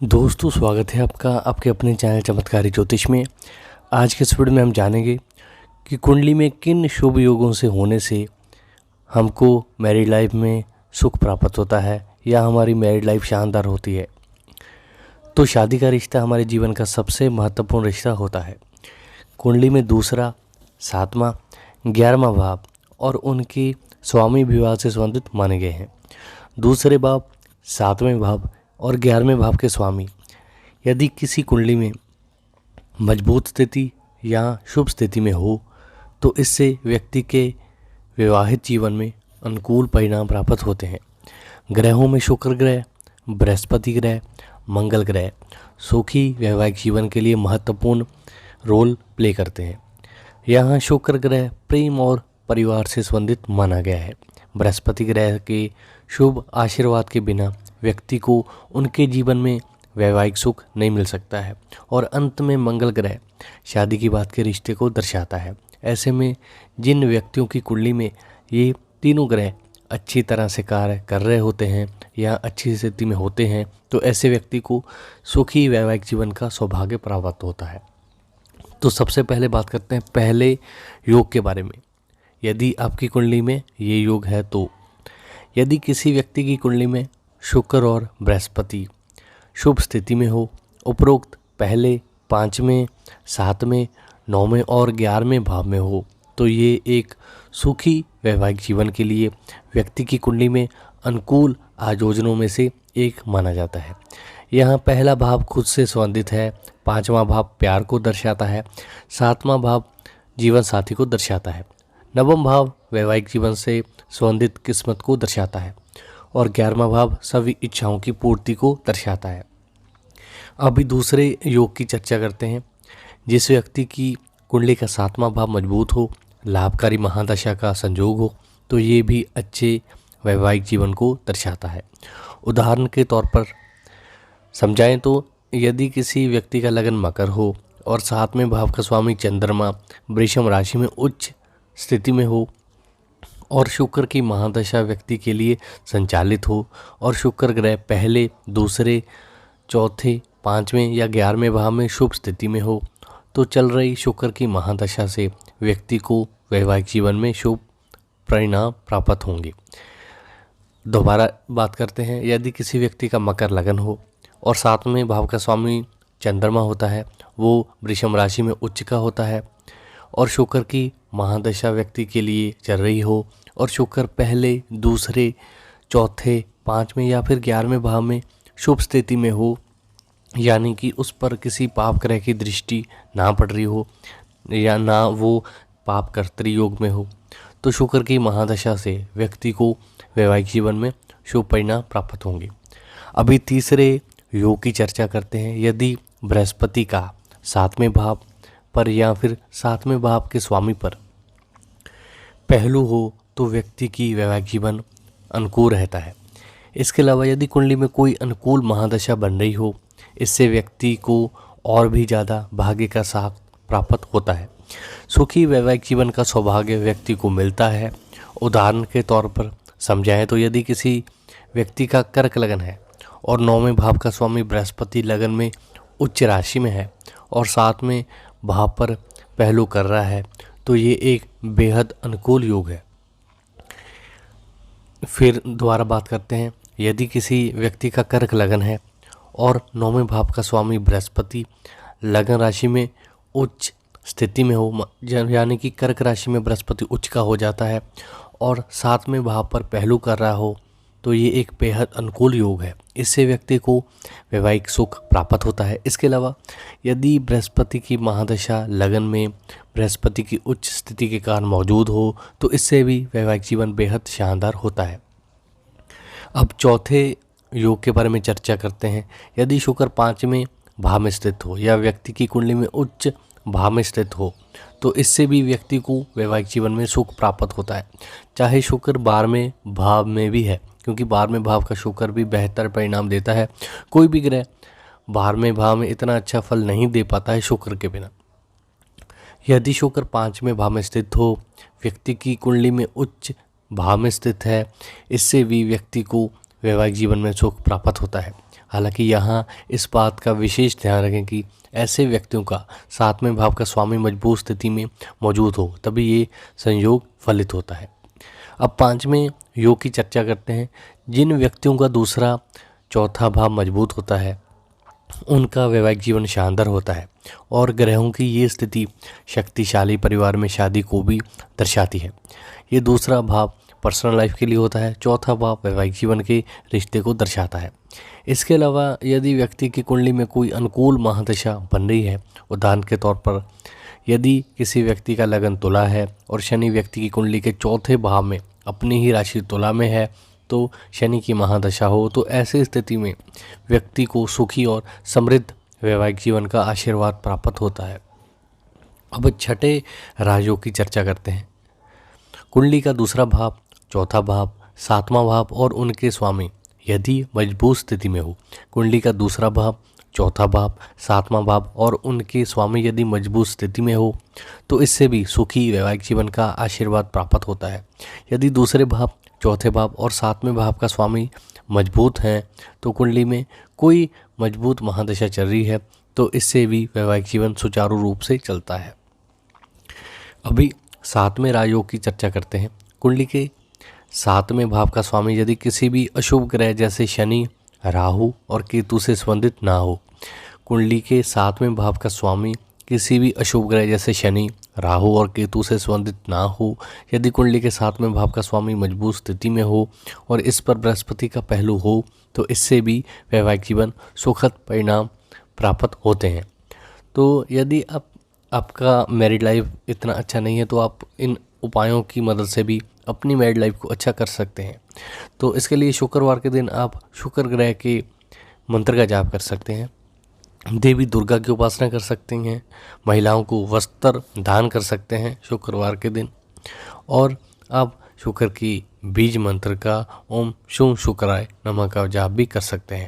दोस्तों, स्वागत है आपका आपके अपने चैनल चमत्कारी ज्योतिष में। आज के इस वीडियो में हम जानेंगे कि कुंडली में किन शुभ योगों से होने से हमको मैरिड लाइफ में सुख प्राप्त होता है या हमारी मैरिड लाइफ शानदार होती है। तो शादी का रिश्ता हमारे जीवन का सबसे महत्वपूर्ण रिश्ता होता है। कुंडली में दूसरा, 7वां, 11वां भाव और उनके स्वामी विवाह से संबंधित माने गए हैं। दूसरे भाव, 7वें भाव और 11वें भाव के स्वामी यदि किसी कुंडली में मजबूत स्थिति या शुभ स्थिति में हो तो इससे व्यक्ति के विवाहित जीवन में अनुकूल परिणाम प्राप्त होते हैं। ग्रहों में शुक्र ग्रह, बृहस्पति ग्रह, मंगल ग्रह सुखी वैवाहिक जीवन के लिए महत्वपूर्ण रोल प्ले करते हैं। यहाँ शुक्र ग्रह प्रेम और परिवार से संबंधित माना गया है। बृहस्पति ग्रह के शुभ आशीर्वाद के बिना व्यक्ति को उनके जीवन में वैवाहिक सुख नहीं मिल सकता है। और अंत में मंगल ग्रह शादी की बात के रिश्ते को दर्शाता है। ऐसे में जिन व्यक्तियों की कुंडली में ये तीनों ग्रह अच्छी तरह से कार्य कर रहे होते हैं या अच्छी स्थिति में होते हैं तो ऐसे व्यक्ति को सुखी वैवाहिक जीवन का सौभाग्य प्राप्त होता है। तो सबसे पहले बात करते हैं पहले योग के बारे में। यदि आपकी कुंडली में ये योग है तो यदि किसी व्यक्ति की कुंडली में शुक्र और बृहस्पति शुभ स्थिति में हो, उपरोक्त पहले 5वें, 7वें, 9वें और 11वें भाव में हो तो ये एक सुखी वैवाहिक जीवन के लिए व्यक्ति की कुंडली में अनुकूल आयोजनों में से एक माना जाता है। यहाँ पहला भाव खुद से संबंधित है, 5वां भाव प्यार को दर्शाता है, 7वां भाव जीवन साथी को दर्शाता है, 9वां भाव वैवाहिक जीवन से संबंधित किस्मत को दर्शाता है और 11वां भाव सभी इच्छाओं की पूर्ति को दर्शाता है। अभी दूसरे योग की चर्चा करते हैं। जिस व्यक्ति की कुंडली का 7वां भाव मजबूत हो, लाभकारी महादशा का संयोग हो तो ये भी अच्छे वैवाहिक जीवन को दर्शाता है। उदाहरण के तौर पर समझाएं तो यदि किसी व्यक्ति का लगन मकर हो और 7वें भाव का स्वामी चंद्रमा वृषभ राशि में उच्च स्थिति में हो और शुक्र की महादशा व्यक्ति के लिए संचालित हो और शुक्र ग्रह पहले, दूसरे, चौथे, 5वें या 11वें भाव में शुभ स्थिति में हो तो चल रही शुक्र की महादशा से व्यक्ति को वैवाहिक जीवन में शुभ परिणाम प्राप्त होंगे। दोबारा बात करते हैं। यदि किसी व्यक्ति का मकर लगन हो और 7वें भाव का स्वामी चंद्रमा होता है, वो वृषभ राशि में उच्च का होता है और शुक्र की महादशा व्यक्ति के लिए चल रही हो और शुक्र पहले, दूसरे, चौथे, 5वें या फिर 11वें भाव में शुभ स्थिति में हो, यानी कि उस पर किसी पाप ग्रह की दृष्टि ना पड़ रही हो या ना वो पाप कर्तरी योग में हो तो शुक्र की महादशा से व्यक्ति को वैवाहिक जीवन में शुभ परिणाम प्राप्त होंगे। अभी तीसरे योग की चर्चा करते हैं। यदि बृहस्पति का 7वें भाव पर या फिर 7वें भाव के स्वामी पर पहलू हो तो व्यक्ति की वैवाहिक जीवन अनुकूल रहता है। इसके अलावा यदि कुंडली में कोई अनुकूल महादशा बन रही हो, इससे व्यक्ति को और भी ज़्यादा भाग्य का साथ प्राप्त होता है। सुखी वैवाहिक जीवन का सौभाग्य व्यक्ति को मिलता है। उदाहरण के तौर पर समझाएं तो यदि किसी व्यक्ति का कर्क लगन है और 9वें भाव का स्वामी बृहस्पति लगन में उच्च राशि में है और 7वें भाव पर पहलू कर रहा है तो ये एक बेहद अनुकूल योग है। फिर दोबारा बात करते हैं। यदि किसी व्यक्ति का कर्क लगन है और 9वें भाव का स्वामी बृहस्पति लगन राशि में उच्च स्थिति में हो, यानी कि कर्क राशि में बृहस्पति उच्च का हो जाता है और 7वें भाव पर पहलू कर रहा हो तो ये एक बेहद अनुकूल योग है। इससे व्यक्ति को वैवाहिक सुख प्राप्त होता है। इसके अलावा यदि बृहस्पति की महादशा लगन में बृहस्पति की उच्च स्थिति के कारण मौजूद हो तो इससे भी वैवाहिक जीवन बेहद शानदार होता है। अब चौथे योग के बारे में चर्चा करते हैं। यदि शुक्र 5वें भाव में स्थित हो या व्यक्ति की कुंडली में उच्च भाव में स्थित हो तो इससे भी व्यक्ति को वैवाहिक जीवन में सुख प्राप्त होता है, चाहे शुक्र 12वें भाव में भी है, क्योंकि 12वें भाव का शुक्र भी बेहतर परिणाम देता है। कोई भी ग्रह 12वें भाव में इतना अच्छा फल नहीं दे पाता है शुक्र के बिना। यदि शुक्र 5वें भाव में स्थित हो, व्यक्ति की कुंडली में उच्च भाव में स्थित है, इससे भी व्यक्ति को वैवाहिक जीवन में सुख प्राप्त होता है। हालांकि यहाँ इस बात का विशेष ध्यान रखें कि ऐसे व्यक्तियों का 7वें भाव का स्वामी मजबूत स्थिति में मौजूद हो, तभी ये संयोग फलित होता है। अब 5वें योग की चर्चा करते हैं। जिन व्यक्तियों का दूसरा चौथा भाव मजबूत होता है उनका वैवाहिक जीवन शानदार होता है और ग्रहों की ये स्थिति शक्तिशाली परिवार में शादी को भी दर्शाती है। ये दूसरा भाव पर्सनल लाइफ के लिए होता है, चौथा भाव वैवाहिक जीवन के रिश्ते को दर्शाता है। इसके अलावा यदि व्यक्ति की कुंडली में कोई अनुकूल महादशा बन रही है, उदाहरण के तौर पर यदि किसी व्यक्ति का लगन तुला है और शनि व्यक्ति की कुंडली के चौथे भाव में अपनी ही राशि तुला में है, तो शनि की महादशा हो, तो ऐसी स्थिति में व्यक्ति को सुखी और समृद्ध वैवाहिक जीवन का आशीर्वाद प्राप्त होता है। अब छठे राजयोग की चर्चा करते हैं। कुंडली का दूसरा भाव, चौथा भाव, 7वां भाव और उनके स्वामी यदि मजबूत स्थिति में हो, कुंडली का दूसरा भाव, चौथा भाव, 7वां भाव और उनके स्वामी यदि मजबूत स्थिति में हो, तो इससे भी सुखी वैवाहिक जीवन का आशीर्वाद प्राप्त होता है। यदि दूसरे भाव, चौथे भाव और 7वें भाव का स्वामी मजबूत हैं, तो कुंडली में कोई मजबूत महादशा चल रही है, तो इससे भी वैवाहिक जीवन सुचारू रूप से चलता है। अभी 7वें राजयोग की चर्चा करते हैं। कुंडली के 7वें भाव का स्वामी यदि किसी भी अशुभ ग्रह जैसे शनि, राहु और केतु से संबंधित ना हो, कुंडली के 7वें भाव का स्वामी किसी भी अशुभ ग्रह जैसे शनि, राहु और केतु से संबंधित ना हो, यदि कुंडली के 7वें भाव का स्वामी मजबूत स्थिति में हो और इस पर बृहस्पति का पहलू हो, तो इससे भी वैवाहिक जीवन सुखद परिणाम प्राप्त होते हैं। तो यदि आपका मैरिड लाइफ इतना अच्छा नहीं है, तो आप इन उपायों की मदद से भी अपनी मैरिड लाइफ को अच्छा कर सकते हैं। तो इसके लिए शुक्रवार के दिन आप शुक्र ग्रह के मंत्र का जाप कर सकते हैं, देवी दुर्गा की उपासना कर सकते हैं, महिलाओं को वस्त्र दान कर सकते हैं शुक्रवार के दिन, और आप शुक्र की बीज मंत्र का ओम शुं शुक्राय नमः का जाप भी कर सकते हैं।